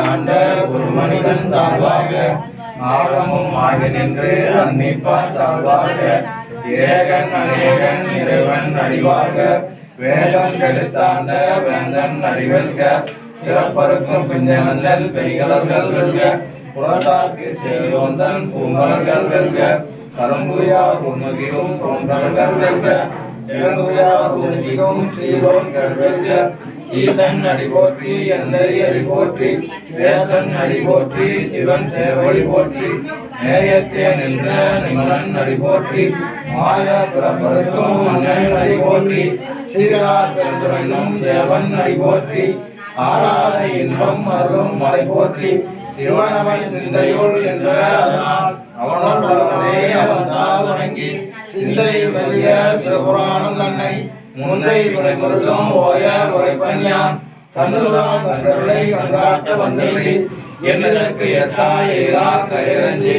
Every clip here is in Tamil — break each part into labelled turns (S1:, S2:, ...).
S1: ஆண்ட ஒரு மனிதன் தாழ்வாக ஆகமும் ஆகி நின்று அன்னிப்பான் தாழ்வாக ஏகன் அநேகன் இறைவன் அடிவாக வேதம் கெடுத்தாண்ட வேந்தன் அடிவெல்க பிறப்பருக்கும் பிஞ்சவந்தல் பெய்களர்கள் வெல்க புறத்தாக்கு சேரோந்தன் பூங்கலர்கள் வெல்க கரும்புயா பூமகியும் பொங்கல்கள் வெல்க சிவங்குயா பூமிகும் சீரோன்கள் வெல்க ஈசன் அடி போற்றி எந்தை அடி போற்றி தேசன் அடி போற்றி சிவன் சேவடி போற்றி நேயத்தே நின்ற நிமலன் அடி போற்றி மாய பிறப்பருக்கும் மன்னன் அடி போற்றி சீரார் பெருந்துரையும் தேவன் அடி போற்றி ஆராத இன்பம் அருளும் மலை போற்றி சிவனவன் சிந்தையுள் என்ற அதனால் அவனே அவன்தால் வணங்கி சிந்தை வெல்க சிவபுராணம் தன்னை முந்தை விடைமுருகம் ஓய உரைப்பணியான் தன்னுள்ளான் தந்தருளை கண்டாட்ட வந்தருளி என்னதற்கு எட்டா எய்தா கயறஞ்சி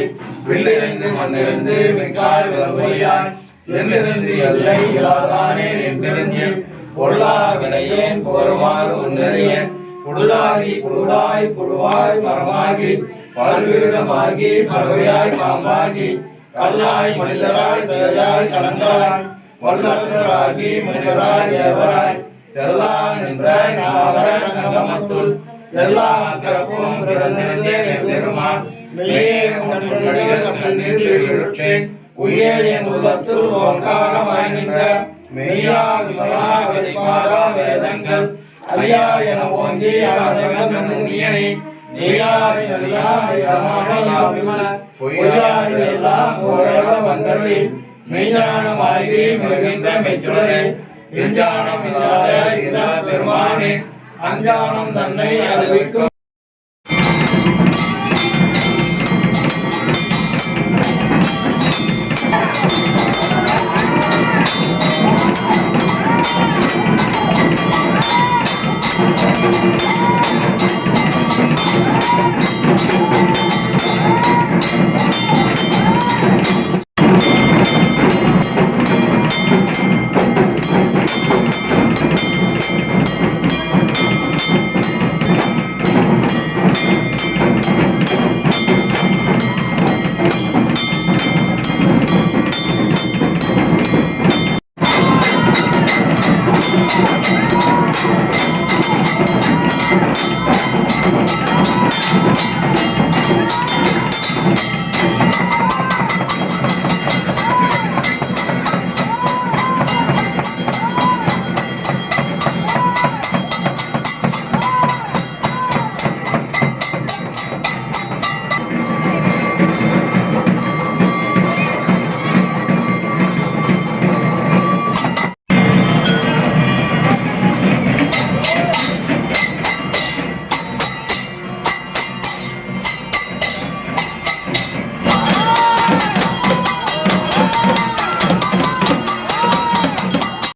S1: வில்லிருந்து மண்ணிருந்து மிக்காய் விளம்பையாய் என்னிருந்து எல்லை இலாதானே என்றெறிஞ்சி பொல்லா வினையேன் போருமாறு உன்னறியேன் புல்லாகி புழுவாய் புழுவாய் மரமாகி பல்விருடமாகி பறவையாய் பாம்பாகி கல்லாய் மனிதராய் செயலாய் கடங்களாய் வல்லரசராகி மனிதராய் தேவராய் செல்லா நின்ற ஞாபக சங்கமத்துள் எல்லா பிறப்பும் பிறந்திருந்தே பெருமான் மெய்யே கண்டேன் உயே என் உள்ளத்துள் ஓங்காரமாய் நின்ற மெய்யா விமலா வெளிப்பாடா வேதங்கள் ஐயா என ஓங்கி நீயனை நீயாய் எல்லாம் வந்தருளி மெய்ஞானமாகி மிகுகின்ற மெச்சுடரே எஞ்ஞானம் இல்லாத இத பெருமானே அஞ்ஞானம் தன்னை அறிவிக்கும்